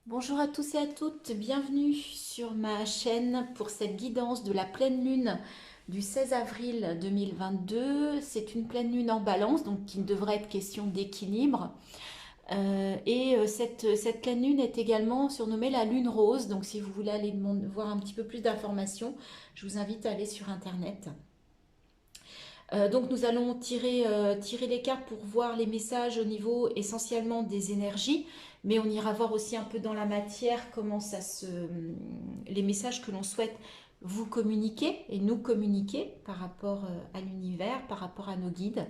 Bonjour à tous et à toutes, bienvenue sur ma chaîne pour cette guidance de la pleine lune du 16 avril 2022. C'est une pleine lune en balance, donc qui devrait être question d'équilibre. Cette pleine lune est également surnommée la lune rose, donc si vous voulez aller voir un petit peu plus d'informations, je vous invite à aller sur internet. Donc nous allons tirer les cartes pour voir les messages au niveau essentiellement des énergies, mais on ira voir aussi un peu dans la matière les messages que l'on souhaite vous communiquer et nous communiquer par rapport à l'univers, par rapport à nos guides.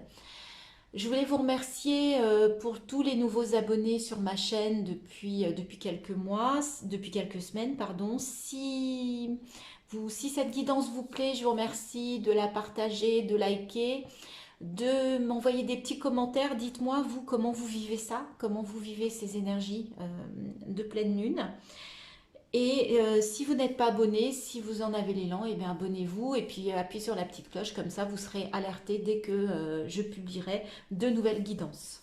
Je voulais vous remercier pour tous les nouveaux abonnés sur ma chaîne depuis quelques mois, depuis quelques semaines, pardon. Si cette guidance vous plaît, je vous remercie de la partager, de liker, de m'envoyer des petits commentaires. Dites-moi, vous, comment vous vivez ça, comment vous vivez ces énergies de pleine lune. Et si vous n'êtes pas abonné, si vous en avez l'élan, eh bien abonnez-vous et puis appuyez sur la petite cloche, comme ça vous serez alerté dès que je publierai de nouvelles guidances.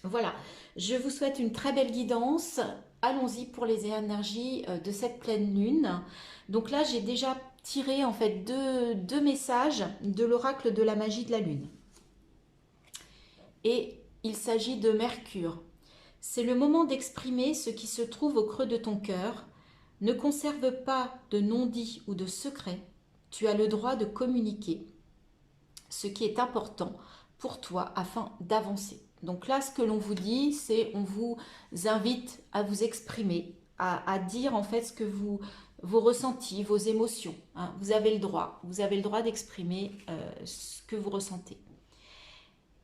Voilà, je vous souhaite une très belle guidance. Allons-y pour les énergies de cette pleine lune. Donc là, j'ai déjà tiré en fait deux messages de l'oracle de la magie de la lune. Et il s'agit de Mercure. C'est le moment d'exprimer ce qui se trouve au creux de ton cœur. Ne conserve pas de non-dit ou de secret. Tu as le droit de communiquer ce qui est important pour toi afin d'avancer. Donc là, ce que l'on vous dit, c'est on vous invite à vous exprimer, à dire en fait vos ressentis, vos émotions. Hein. Vous avez le droit d'exprimer ce que vous ressentez.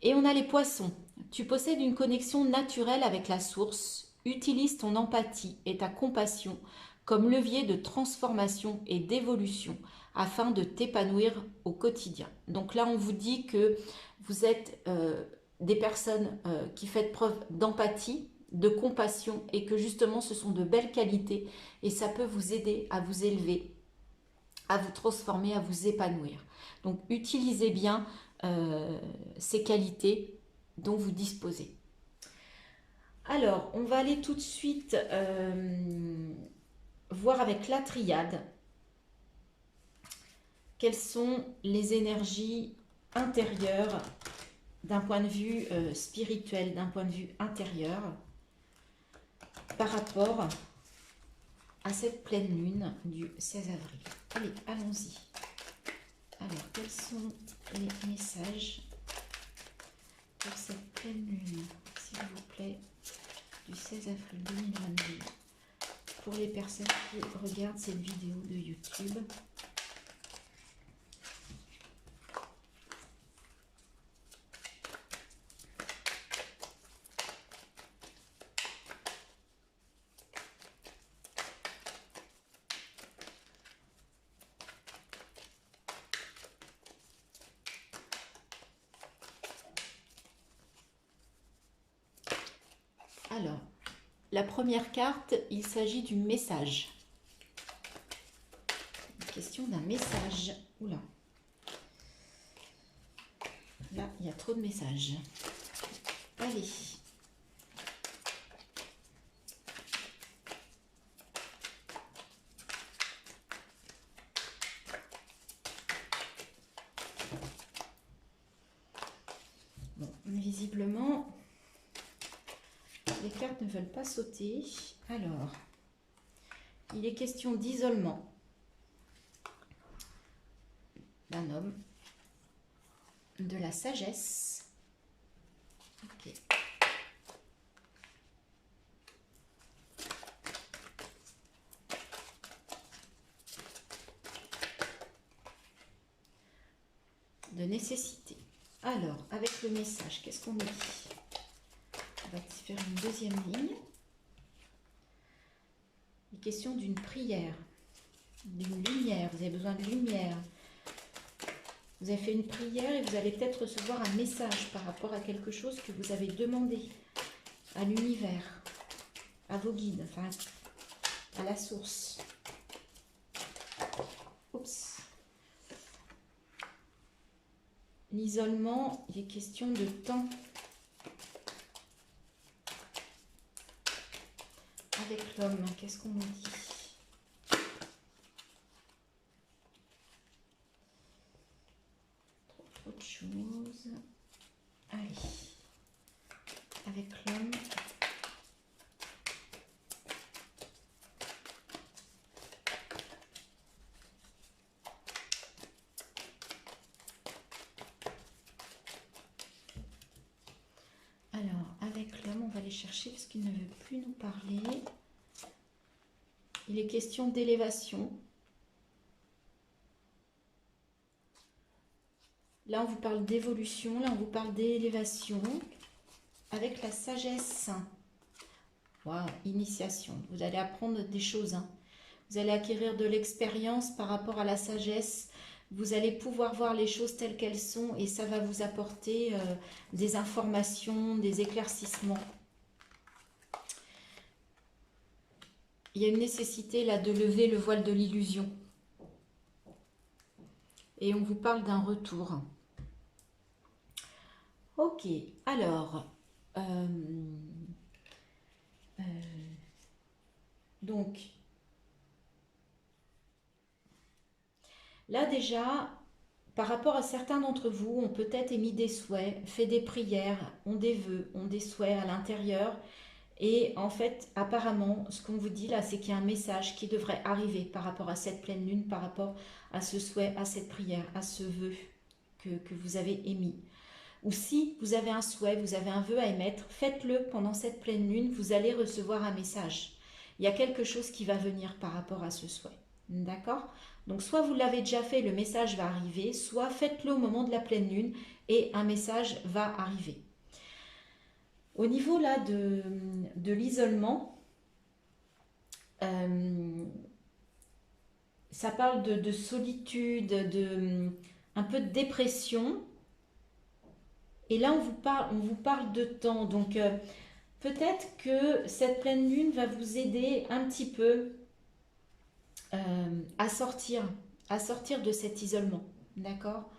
Et on a les poissons. Tu possèdes une connexion naturelle avec la source. Utilise ton empathie et ta compassion comme levier de transformation et d'évolution afin de t'épanouir au quotidien. Donc là, on vous dit que vous êtes des personnes qui faites preuve d'empathie, de compassion et que justement ce sont de belles qualités et ça peut vous aider à vous élever, à vous transformer, à vous épanouir. Donc utilisez bien ces qualités dont vous disposez. Alors, on va aller tout de suite voir avec la triade quelles sont les énergies intérieures d'un point de vue spirituel, d'un point de vue intérieur, par rapport à cette pleine lune du 16 avril. Allez, allons-y. Alors, quels sont les messages pour cette pleine lune, s'il vous plaît, du 16 avril 2022, pour les personnes qui regardent cette vidéo de YouTube. Alors, la première carte, il s'agit du message. Question d'un message. Oula. Là, il y a trop de messages. Allez. Bon, visiblement, les cartes ne veulent pas sauter. Alors, il est question d'isolement d'un homme, de la sagesse. Ok. De nécessité. Alors, avec le message, qu'est-ce qu'on dit? On va faire une deuxième ligne. Il est question d'une prière, d'une lumière. Vous avez besoin de lumière. Vous avez fait une prière et vous allez peut-être recevoir un message par rapport à quelque chose que vous avez demandé à l'univers, à vos guides, enfin à la source. Oups. L'isolement, il est question de temps. avec l'homme, qu'est-ce qu'on nous dit? Autre chose. Allez. Avec l'homme. Alors, avec l'homme, on va aller chercher parce qu'il ne veut plus nous parler. Il est question d'élévation. Là, on vous parle d'évolution, là, on vous parle d'élévation. Avec la sagesse. Waouh, initiation. Vous allez apprendre des choses. Hein. Vous allez acquérir de l'expérience par rapport à la sagesse. Vous allez pouvoir voir les choses telles qu'elles sont et ça va vous apporter des informations, des éclaircissements. Il y a une nécessité là de lever le voile de l'illusion. Et on vous parle d'un retour. Ok, alors... donc, là déjà, par rapport à certains d'entre vous, ont peut-être émis des souhaits, fait des prières, ont des vœux, ont des souhaits à l'intérieur. Et en fait, apparemment, ce qu'on vous dit là, c'est qu'il y a un message qui devrait arriver par rapport à cette pleine lune, par rapport à ce souhait, à cette prière, à ce vœu que vous avez émis. Ou si vous avez un souhait, vous avez un vœu à émettre, faites-le pendant cette pleine lune, vous allez recevoir un message. Il y a quelque chose qui va venir par rapport à ce souhait. D'accord? Donc soit vous l'avez déjà fait, le message va arriver, soit faites-le au moment de la pleine lune et un message va arriver. Au niveau là de l'isolement, ça parle de solitude, un peu de dépression. Et là, on vous parle de temps. Donc, peut-être que cette pleine lune va vous aider un petit peu à sortir de cet isolement. D'accord?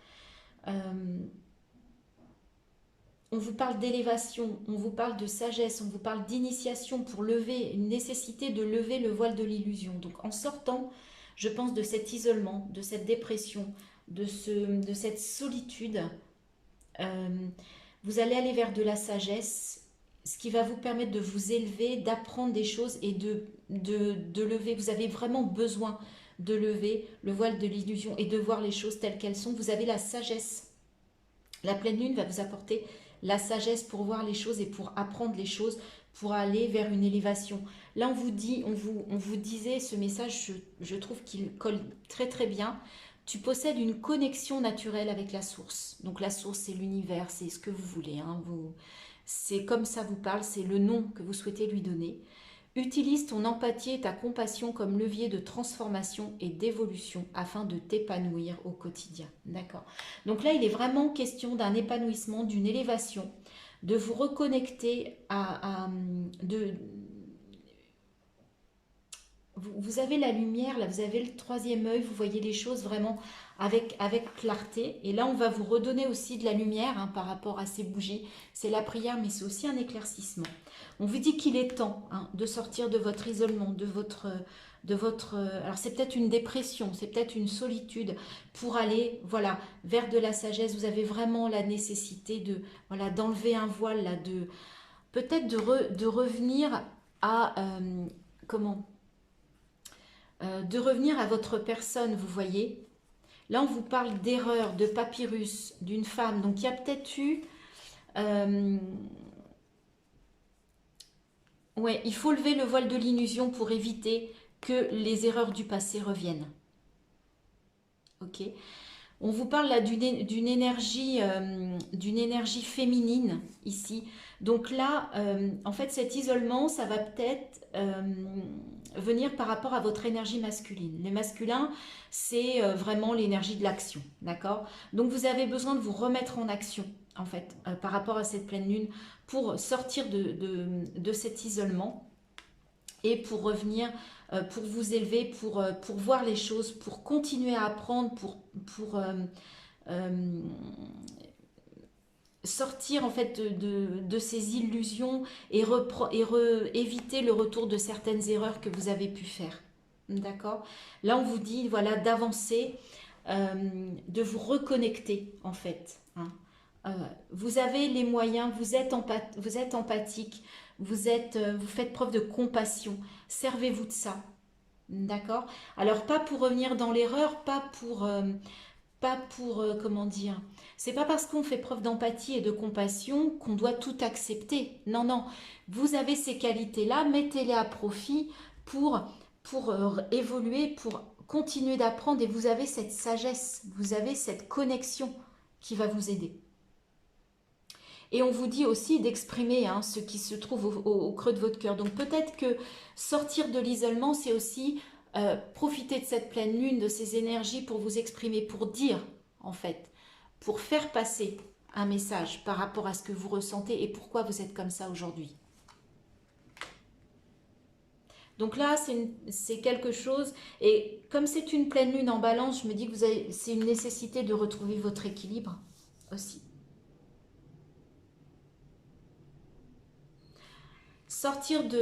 On vous parle d'élévation, on vous parle de sagesse, on vous parle d'initiation pour lever, une nécessité de lever le voile de l'illusion. Donc, en sortant, je pense, de cet isolement, de cette dépression, de cette solitude, vous allez aller vers de la sagesse, ce qui va vous permettre de vous élever, d'apprendre des choses et de lever. Vous avez vraiment besoin de lever le voile de l'illusion et de voir les choses telles qu'elles sont. Vous avez la sagesse. La pleine lune va vous apporter la sagesse pour voir les choses et pour apprendre les choses, pour aller vers une élévation. Là, on vous disait, ce message, je trouve qu'il colle très très bien. Tu possèdes une connexion naturelle avec la source. Donc la source, c'est l'univers, c'est ce que vous voulez. Hein. C'est comme ça vous parle, c'est le nom que vous souhaitez lui donner. Utilise ton empathie et ta compassion comme levier de transformation et d'évolution afin de t'épanouir au quotidien. D'accord. Donc là, il est vraiment question d'un épanouissement, d'une élévation, de vous reconnecter vous avez la lumière, là vous avez le troisième œil, vous voyez les choses vraiment avec clarté. Et là, on va vous redonner aussi de la lumière hein, par rapport à ces bougies. C'est la prière, mais c'est aussi un éclaircissement. On vous dit qu'il est temps hein, de sortir de votre isolement, de votre alors c'est peut-être une dépression, c'est peut-être une solitude pour aller voilà vers de la sagesse. Vous avez vraiment la nécessité de voilà d'enlever un voile là, peut-être de revenir à comment de revenir à votre personne, vous voyez. Là, on vous parle d'erreur, de papyrus, d'une femme. Donc, il y a peut-être eu... ouais, il faut lever le voile de l'illusion pour éviter que les erreurs du passé reviennent. Ok. On vous parle là d'une énergie féminine ici. Donc là, en fait, cet isolement, ça va peut-être venir par rapport à votre énergie masculine. Le masculin, c'est vraiment l'énergie de l'action, d'accord? Donc vous avez besoin de vous remettre en action, en fait, par rapport à cette pleine lune, pour sortir de cet isolement et pour revenir, pour vous élever, pour voir les choses, pour continuer à apprendre, pour sortir en fait de ces illusions et, éviter le retour de certaines erreurs que vous avez pu faire. D'accord? Là, on vous dit, voilà, d'avancer, de vous reconnecter, en fait. Hein. Vous avez les moyens, vous êtes empathique, vous faites preuve de compassion. Servez-vous de ça. D'accord? Alors, pas pour revenir dans l'erreur, pas pour comment dire, c'est pas parce qu'on fait preuve d'empathie et de compassion qu'on doit tout accepter. Non, non, vous avez ces qualités-là, mettez-les à profit pour, évoluer, pour continuer d'apprendre et vous avez cette sagesse, vous avez cette connexion qui va vous aider. Et on vous dit aussi d'exprimer hein, ce qui se trouve au creux de votre cœur. Donc peut-être que sortir de l'isolement, c'est aussi profiter de cette pleine lune, de ces énergies pour vous exprimer, pour dire en fait, pour faire passer un message par rapport à ce que vous ressentez et pourquoi vous êtes comme ça aujourd'hui. Donc là, c'est quelque chose, et comme c'est une pleine lune en balance, je me dis que c'est une nécessité de retrouver votre équilibre aussi.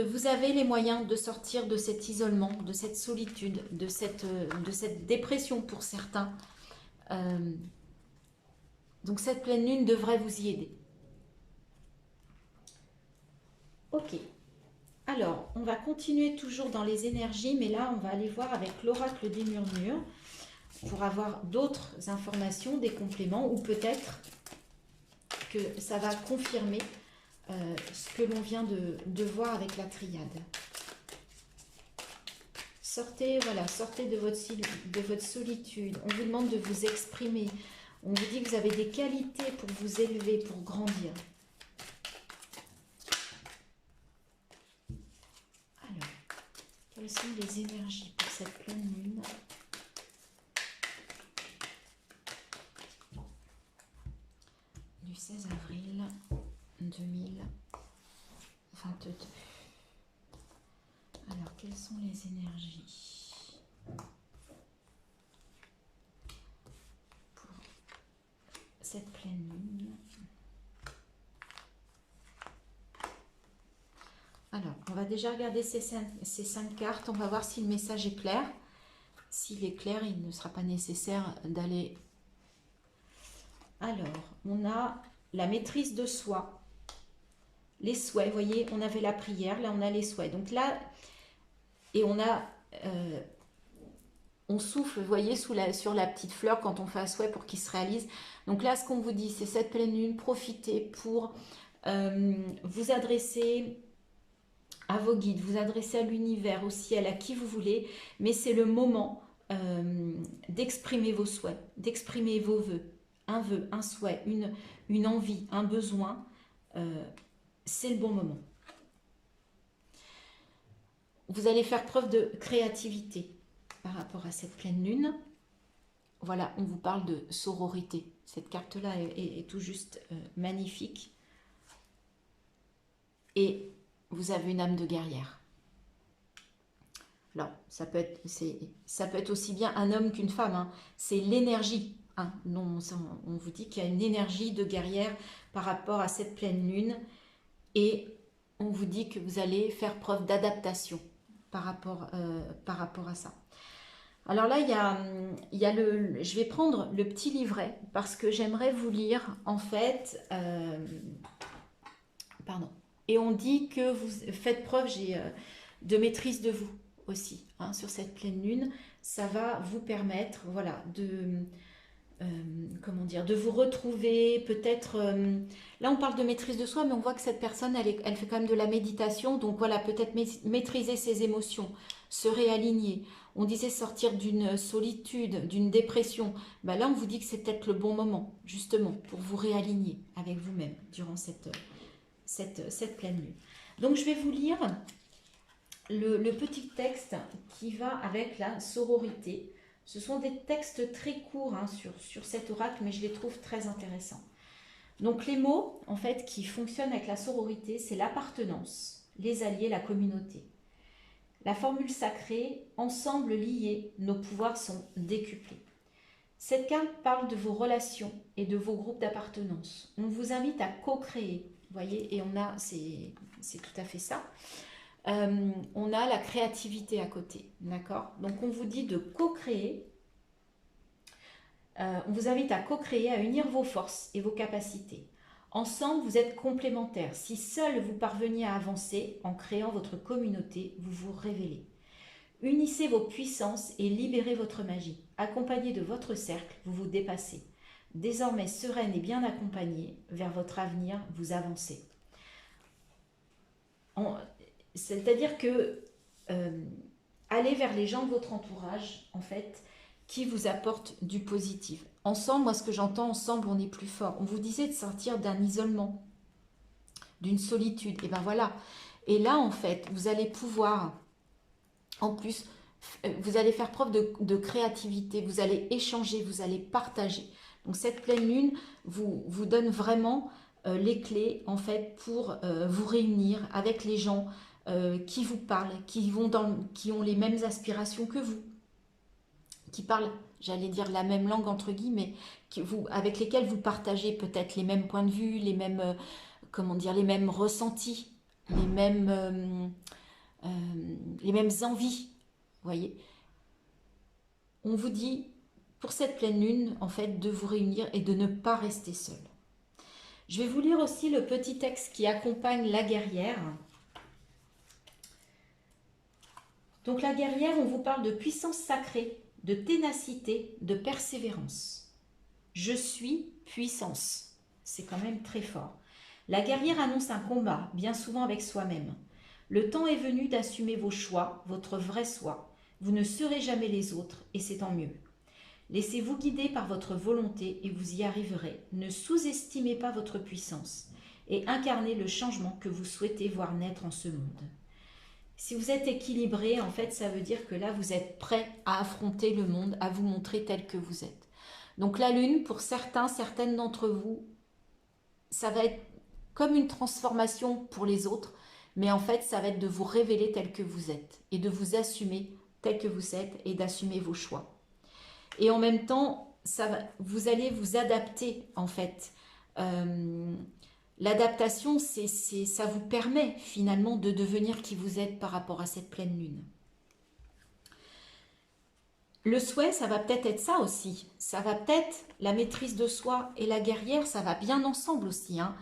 Vous avez les moyens de sortir de cet isolement, de cette solitude, de cette dépression pour certains. Donc cette pleine lune devrait vous y aider. Ok. Alors, on va continuer toujours dans les énergies, mais là, on va aller voir avec l'oracle des murmures pour avoir d'autres informations, des compléments, ou peut-être que ça va confirmer ce que l'on vient de voir avec la triade. Sortez, voilà, sortez de votre solitude. On vous demande de vous exprimer. On vous dit que vous avez des qualités pour vous élever, pour grandir. Alors, quelles sont les énergies pour cette pleine lune ? Du 16 avril 2022. Alors, quelles sont les énergies pour cette pleine lune? Alors, on va déjà regarder ces 5 cartes. On va voir si le message est clair. S'il est clair, il ne sera pas nécessaire d'aller... Alors, on a la maîtrise de soi, les souhaits. Vous voyez, on avait la prière, là on a les souhaits. Donc là, et on a... on souffle, vous voyez, sur la petite fleur quand on fait un souhait pour qu'il se réalise. Donc là, ce qu'on vous dit, c'est cette pleine lune, profitez pour vous adresser à vos guides, vous adresser à l'univers, au ciel, à qui vous voulez, mais c'est le moment d'exprimer vos souhaits, d'exprimer vos vœux, un vœu, un souhait, une envie, un besoin, c'est le bon moment. Vous allez faire preuve de créativité par rapport à cette pleine lune. Voilà, on vous parle de sororité. Cette carte-là est tout juste magnifique. Et vous avez une âme de guerrière. Alors, ça peut être aussi bien un homme qu'une femme. Hein. C'est l'énergie. Hein. On vous dit qu'il y a une énergie de guerrière par rapport à cette pleine lune. Et on vous dit que vous allez faire preuve d'adaptation par rapport à ça. Alors là, je vais prendre le petit livret parce que j'aimerais vous lire en fait... pardon. Et on dit que vous faites preuve de maîtrise de vous aussi, hein, sur cette pleine lune. Ça va vous permettre, voilà, comment dire, de vous retrouver, peut-être... là, on parle de maîtrise de soi, mais on voit que cette personne, elle fait quand même de la méditation. Donc voilà, peut-être maîtriser ses émotions, se réaligner. On disait sortir d'une solitude, d'une dépression. Ben là, on vous dit que c'est peut-être le bon moment, justement, pour vous réaligner avec vous-même durant cette pleine lune. Donc je vais vous lire le petit texte qui va avec la sororité. Ce sont des textes très courts hein, sur cet oracle, mais je les trouve très intéressants. Donc les mots en fait qui fonctionnent avec la sororité, c'est l'appartenance, les alliés, la communauté. La formule sacrée, ensemble liés, nos pouvoirs sont décuplés. Cette carte parle de vos relations et de vos groupes d'appartenance. On vous invite à co-créer, vous voyez, et on a, c'est tout à fait ça. On a la créativité à côté, d'accord? Donc on vous dit de co-créer. On vous invite à co-créer, à unir vos forces et vos capacités. Ensemble, vous êtes complémentaires. Si seul vous parveniez à avancer en créant votre communauté, vous vous révélez. Unissez vos puissances et libérez votre magie. Accompagné de votre cercle, vous vous dépassez. Désormais sereine et bien accompagnée, vers votre avenir, vous avancez. C'est-à-dire que allez vers les gens de votre entourage, en fait, qui vous apportent du positif. Ensemble, moi ce que j'entends, ensemble on est plus fort. On vous disait de sortir d'un isolement, d'une solitude. Et ben voilà. Et là, en fait, vous allez pouvoir, en plus, vous allez faire preuve de créativité, vous allez échanger, vous allez partager. Donc cette pleine lune vous donne vraiment les clés, en fait, pour vous réunir avec les gens qui vous parlent, qui ont les mêmes aspirations que vous, qui parlent, j'allais dire la même langue entre guillemets, avec lesquels vous partagez peut-être les mêmes points de vue, les mêmes, comment dire, les mêmes ressentis, les mêmes envies, vous voyez. On vous dit, pour cette pleine lune, en fait, de vous réunir et de ne pas rester seul. Je vais vous lire aussi le petit texte qui accompagne la guerrière. Donc la guerrière, on vous parle de puissance sacrée, de ténacité, de persévérance. Je suis puissance. C'est quand même très fort. La guerrière annonce un combat, bien souvent avec soi-même. Le temps est venu d'assumer vos choix, votre vrai soi. Vous ne serez jamais les autres et c'est tant mieux. Laissez-vous guider par votre volonté et vous y arriverez. Ne sous-estimez pas votre puissance et incarnez le changement que vous souhaitez voir naître en ce monde. Si vous êtes équilibré, en fait, ça veut dire que là, vous êtes prêt à affronter le monde, à vous montrer tel que vous êtes. Donc la lune, pour certaines d'entre vous, ça va être comme une transformation pour les autres, mais en fait, ça va être de vous révéler tel que vous êtes et de vous assumer tel que vous êtes et d'assumer vos choix. Et en même temps, vous allez vous adapter, en fait. L'adaptation, ça vous permet finalement de devenir qui vous êtes par rapport à cette pleine lune. Le souhait, ça va peut-être être ça aussi. Ça va peut-être, la maîtrise de soi et la guerrière, ça va bien ensemble aussi. Hein.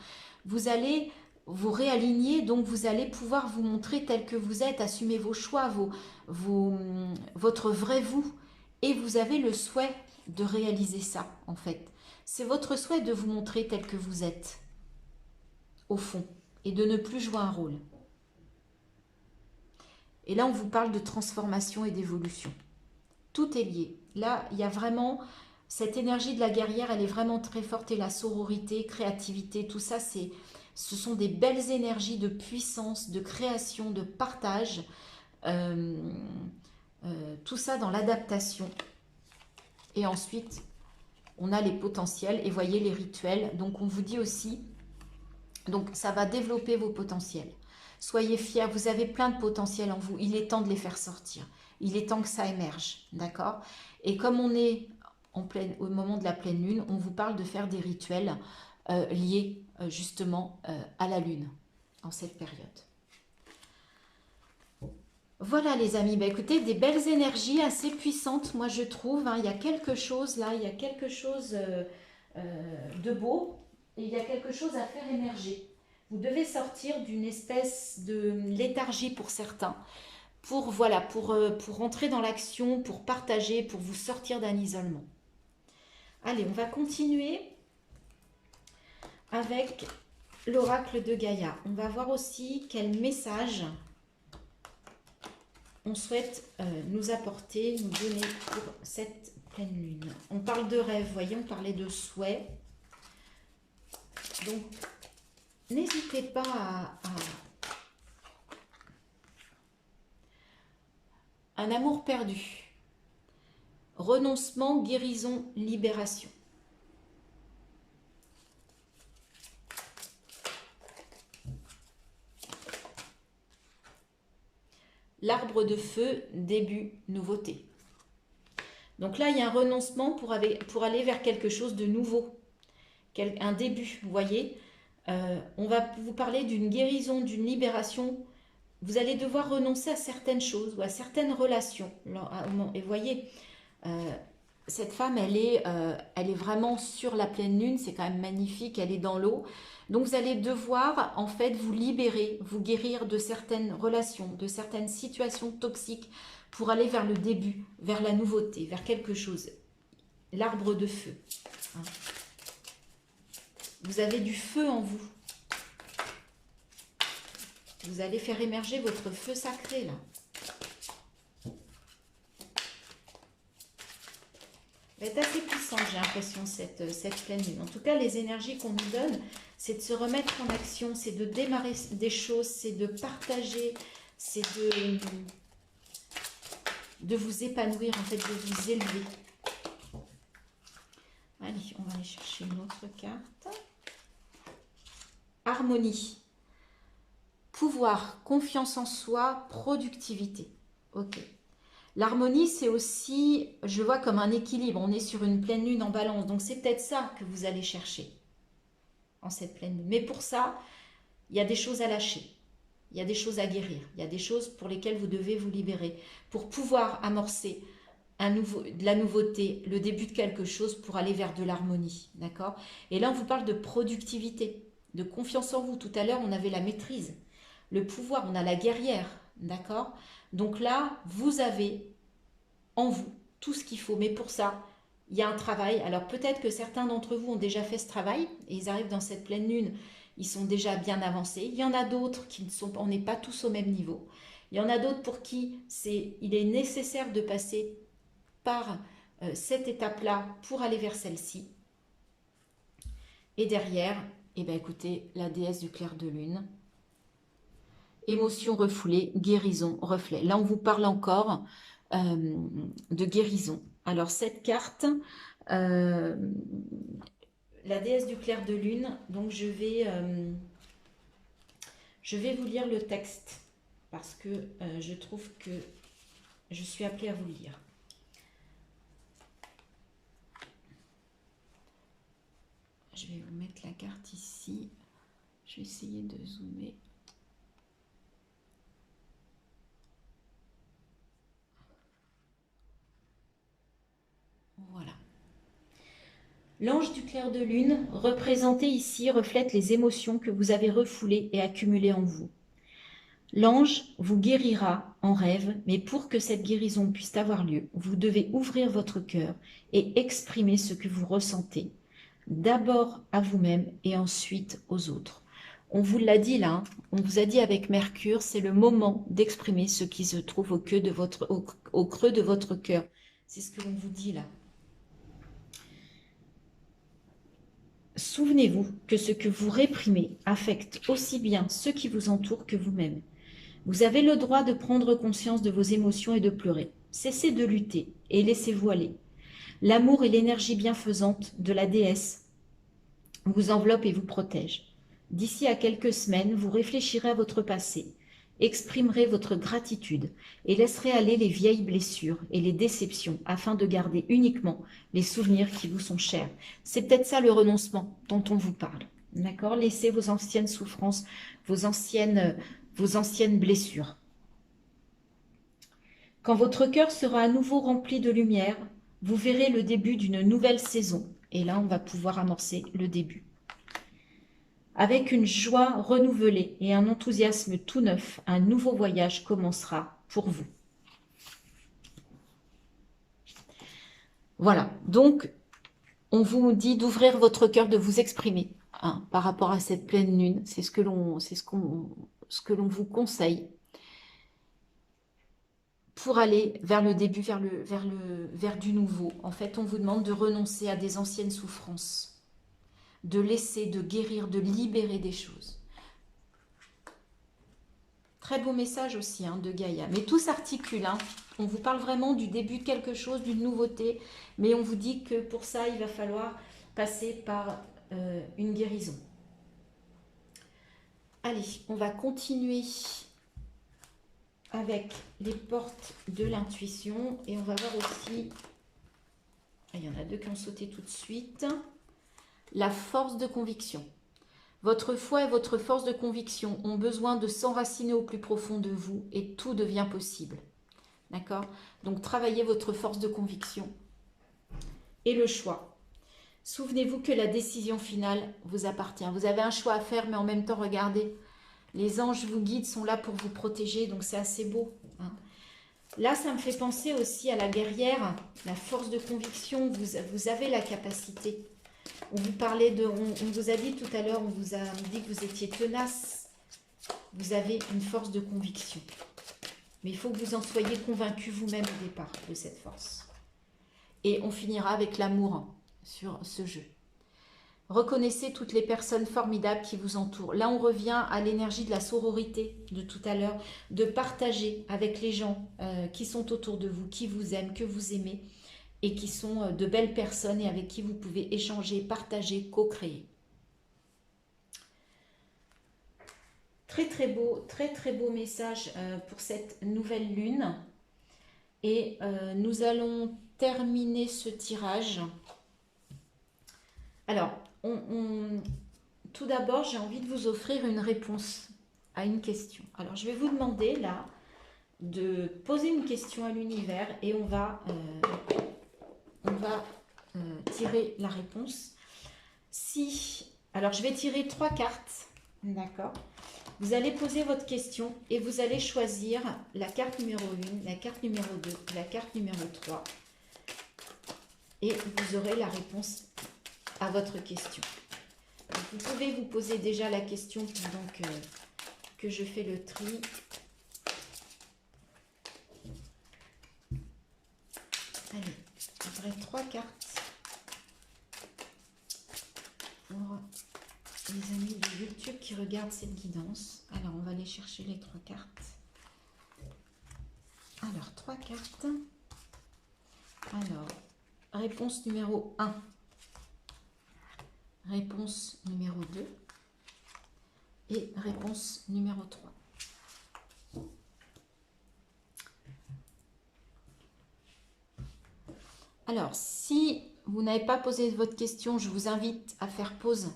Vous allez vous réaligner, donc vous allez pouvoir vous montrer tel que vous êtes, assumer vos choix, votre vrai vous. Et vous avez le souhait de réaliser ça, en fait. C'est votre souhait de vous montrer tel que vous êtes, au fond, et de ne plus jouer un rôle. Et là, on vous parle de transformation et d'évolution. Tout est lié. Là, il y a vraiment cette énergie de la guerrière, elle est vraiment très forte. Et la sororité, créativité, tout ça, ce sont des belles énergies de puissance, de création, de partage. Tout ça dans l'adaptation. Et ensuite, on a les potentiels et voyez les rituels. Donc, on vous dit aussi, donc ça va développer vos potentiels. Soyez fiers, vous avez plein de potentiels en vous. Il est temps de les faire sortir. Il est temps que ça émerge, d'accord? Et comme on est au moment de la pleine lune, on vous parle de faire des rituels liés justement à la lune en cette période. Voilà les amis, bah, écoutez, des belles énergies assez puissantes, moi je trouve. Hein, il y a quelque chose là, il y a quelque chose de beau et il y a quelque chose à faire émerger. Vous devez sortir d'une espèce de léthargie pour certains. Pour rentrer dans l'action, pour partager, pour vous sortir d'un isolement. Allez, on va continuer avec l'oracle de Gaïa. On va voir aussi quel message on souhaite nous apporter, nous donner pour cette pleine lune. On parle de rêve, voyez, on parlait de souhait. Donc, n'hésitez pas à un amour perdu, renoncement, guérison, libération. L'arbre de feu, début, nouveauté. Donc là, il y a un renoncement pour aller vers quelque chose de nouveau, un début, vous voyez. On va vous parler d'une guérison, d'une libération. Vous allez devoir renoncer à certaines choses ou à certaines relations. Et vous voyez, cette femme, elle est vraiment sur la pleine lune, c'est quand même magnifique, elle est dans l'eau. Donc vous allez devoir en fait vous libérer, vous guérir de certaines relations, de certaines situations toxiques pour aller vers le début, vers la nouveauté, vers quelque chose. L'arbre de feu. Hein. Vous avez du feu en vous. Vous allez faire émerger votre feu sacré là. Elle est assez puissante, j'ai l'impression, cette pleine lune. En tout cas, les énergies qu'on nous donne, c'est de se remettre en action, c'est de démarrer des choses, c'est de partager, c'est de vous épanouir, en fait, de vous élever. Allez, on va aller chercher une autre carte. Harmonie. Pouvoir, confiance en soi, productivité. Ok. L'harmonie, c'est aussi, je vois comme un équilibre. On est sur une pleine lune en balance. Donc, c'est peut-être ça que vous allez chercher en cette pleine lune. Mais pour ça, il y a des choses à lâcher. Il y a des choses à guérir. Il y a des choses pour lesquelles vous devez vous libérer. Pour pouvoir amorcer de la nouveauté, le début de quelque chose pour aller vers de l'harmonie. D'accord? Et là, on vous parle de productivité, de confiance en vous. Tout à l'heure, on avait la maîtrise, le pouvoir, on a la guerrière. D'accord? Donc là, vous avez en vous tout ce qu'il faut. Mais pour ça, il y a un travail. Alors peut-être que certains d'entre vous ont déjà fait ce travail et ils arrivent dans cette pleine lune, ils sont déjà bien avancés. Il y en a d'autres qui ne sont, on n'est pas tous au même niveau. Il y en a d'autres pour qui il est nécessaire de passer par cette étape-là pour aller vers celle-ci. Et derrière, eh bien, écoutez, la déesse du clair de lune. Émotion refoulée, guérison, reflet. Là, on vous parle encore de guérison. Alors, cette carte, la déesse du clair de lune, donc je vais vous lire le texte parce que je trouve que je suis appelée à vous lire. Je vais vous mettre la carte ici. Je vais essayer de zoomer. Voilà. L'ange du clair de lune, représenté ici, reflète les émotions que vous avez refoulées et accumulées en vous. L'ange vous guérira en rêve, mais pour que cette guérison puisse avoir lieu, vous devez ouvrir votre cœur et exprimer ce que vous ressentez, d'abord à vous-même et ensuite aux autres. On vous l'a dit là, hein, on vous a dit avec Mercure, c'est le moment d'exprimer ce qui se trouve au creux de votre cœur. C'est ce que l'on vous dit là. Souvenez-vous que ce que vous réprimez affecte aussi bien ceux qui vous entourent que vous-même. Vous avez le droit de prendre conscience de vos émotions et de pleurer. Cessez de lutter et laissez-vous aller. L'amour et l'énergie bienfaisante de la déesse vous enveloppent et vous protègent. D'ici à quelques semaines, vous réfléchirez à votre passé, exprimerez votre gratitude et laisserez aller les vieilles blessures et les déceptions afin de garder uniquement les souvenirs qui vous sont chers. C'est peut-être ça le renoncement dont on vous parle. D'accord? Laissez vos anciennes souffrances, vos anciennes blessures. Quand votre cœur sera à nouveau rempli de lumière, vous verrez le début d'une nouvelle saison. Et là, on va pouvoir amorcer le début. Avec une joie renouvelée et un enthousiasme tout neuf, un nouveau voyage commencera pour vous. Voilà, donc on vous dit d'ouvrir votre cœur, de vous exprimer hein, par rapport à cette pleine lune. C'est ce que l'on vous conseille pour aller vers le début, vers du nouveau. En fait, on vous demande de renoncer à des anciennes souffrances, de laisser, de guérir, de libérer des choses. Très beau message aussi hein, de Gaïa. Mais tout s'articule. Hein. On vous parle vraiment du début de quelque chose, d'une nouveauté. Mais on vous dit que pour ça, il va falloir passer par une guérison. Allez, on va continuer avec les portes de l'intuition. Et on va voir aussi Il y en a deux qui ont sauté tout de suite. La force de conviction. Votre foi et votre force de conviction ont besoin de s'enraciner au plus profond de vous et tout devient possible. D'accord? Donc, travaillez votre force de conviction. Et le choix. Souvenez-vous que la décision finale vous appartient. Vous avez un choix à faire, mais en même temps, regardez, les anges vous guident, sont là pour vous protéger, donc c'est assez beau. Hein. Là, ça me fait penser aussi à la guerrière, la force de conviction. Vous avez la capacité. On vous parlait de, on vous a dit tout à l'heure, on vous a dit que vous étiez tenace. Vous avez une force de conviction. Mais il faut que vous en soyez convaincu vous-même au départ de cette force. Et on finira avec l'amour sur ce jeu. Reconnaissez toutes les personnes formidables qui vous entourent. Là, on revient à l'énergie de la sororité de tout à l'heure, de partager avec les gens qui sont autour de vous, qui vous aiment, que vous aimez, et qui sont de belles personnes et avec qui vous pouvez échanger, partager, co-créer. Très très beau message pour cette nouvelle lune. Et nous allons terminer ce tirage. Alors, tout d'abord, j'ai envie de vous offrir une réponse à une question. Alors, je vais vous demander là de poser une question à l'univers et on va tirer la réponse. Alors, je vais tirer 3 cartes, d'accord? Vous allez poser votre question et vous allez choisir la carte numéro 1, la carte numéro 2, la carte numéro 3 et vous aurez la réponse à votre question. Donc, vous pouvez vous poser déjà la question pendant que je fais le tri. Allez, j'aurai 3 cartes pour les amis de YouTube qui regardent cette guidance. Alors, on va aller chercher les 3 cartes. Alors, 3 cartes. Alors, réponse numéro 1. Réponse numéro 2. Et réponse numéro 3. Alors, si vous n'avez pas posé votre question, je vous invite à faire pause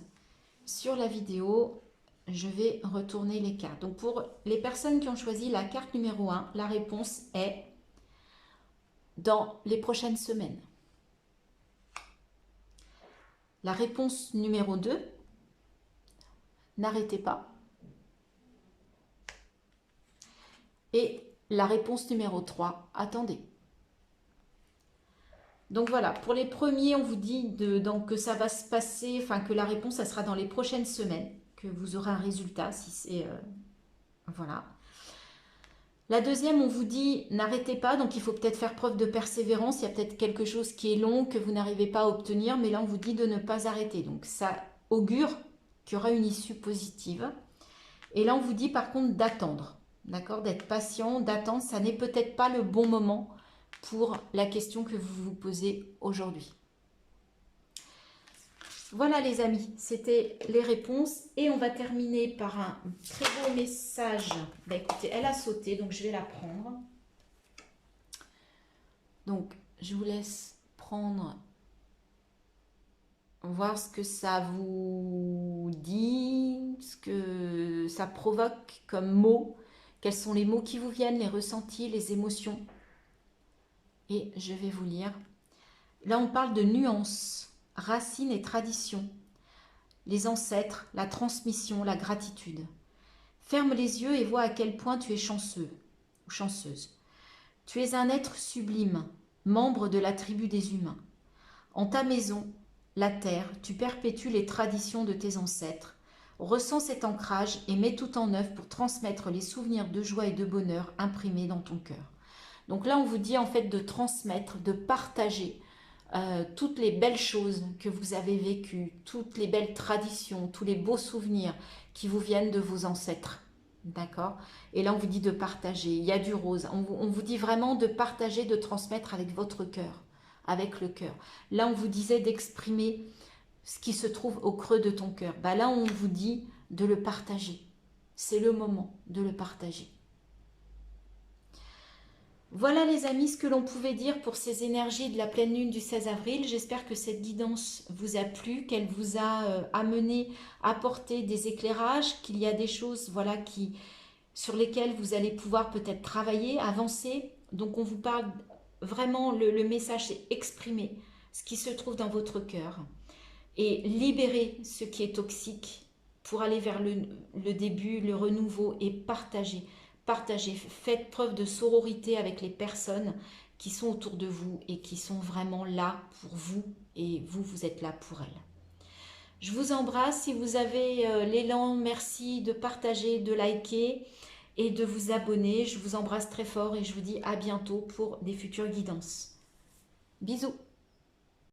sur la vidéo. Je vais retourner les cartes. Donc, pour les personnes qui ont choisi la carte numéro 1, la réponse est dans les prochaines semaines. La réponse numéro 2, n'arrêtez pas. Et la réponse numéro 3, attendez. Donc voilà, pour les premiers, on vous dit donc que ça va se passer, enfin que la réponse, ça sera dans les prochaines semaines, que vous aurez un résultat, si c'est... voilà. La deuxième, on vous dit, n'arrêtez pas, donc il faut peut-être faire preuve de persévérance, il y a peut-être quelque chose qui est long, que vous n'arrivez pas à obtenir, mais là, on vous dit de ne pas arrêter. Donc ça augure qu'il y aura une issue positive. Et là, on vous dit par contre d'attendre, d'accord, d'être patient, d'attendre, ça n'est peut-être pas le bon moment pour la question que vous vous posez aujourd'hui. Voilà les amis, c'était les réponses et on va terminer par un très beau message. Bah, écoutez, elle a sauté, donc je vais la prendre. Donc, je vous laisse prendre, voir ce que ça vous dit, ce que ça provoque comme mots, quels sont les mots qui vous viennent, les ressentis, les émotions. Et je vais vous lire. Là, on parle de nuances, racines et traditions, les ancêtres, la transmission, la gratitude. Ferme les yeux et vois à quel point tu es chanceux ou chanceuse. Tu es un être sublime, membre de la tribu des humains. En ta maison, la terre, tu perpétues les traditions de tes ancêtres. Ressens cet ancrage et mets tout en œuvre pour transmettre les souvenirs de joie et de bonheur imprimés dans ton cœur. Donc là, on vous dit en fait de transmettre, de partager toutes les belles choses que vous avez vécues, toutes les belles traditions, tous les beaux souvenirs qui vous viennent de vos ancêtres. D'accord? Et là, on vous dit de partager. Il y a du rose. On vous dit vraiment de partager, de transmettre avec votre cœur, avec le cœur. Là, on vous disait d'exprimer ce qui se trouve au creux de ton cœur. Bah là, on vous dit de le partager. C'est le moment de le partager. Voilà les amis ce que l'on pouvait dire pour ces énergies de la pleine lune du 16 avril. J'espère que cette guidance vous a plu, qu'elle vous a amené à porter des éclairages, qu'il y a des choses voilà, sur lesquelles vous allez pouvoir peut-être travailler, avancer. Donc on vous parle vraiment, le message c'est exprimer ce qui se trouve dans votre cœur et libérer ce qui est toxique pour aller vers le début, le renouveau et partager. Partagez, faites preuve de sororité avec les personnes qui sont autour de vous et qui sont vraiment là pour vous et vous, vous êtes là pour elles. Je vous embrasse. Si vous avez l'élan, merci de partager, de liker et de vous abonner. Je vous embrasse très fort et je vous dis à bientôt pour des futures guidances. Bisous.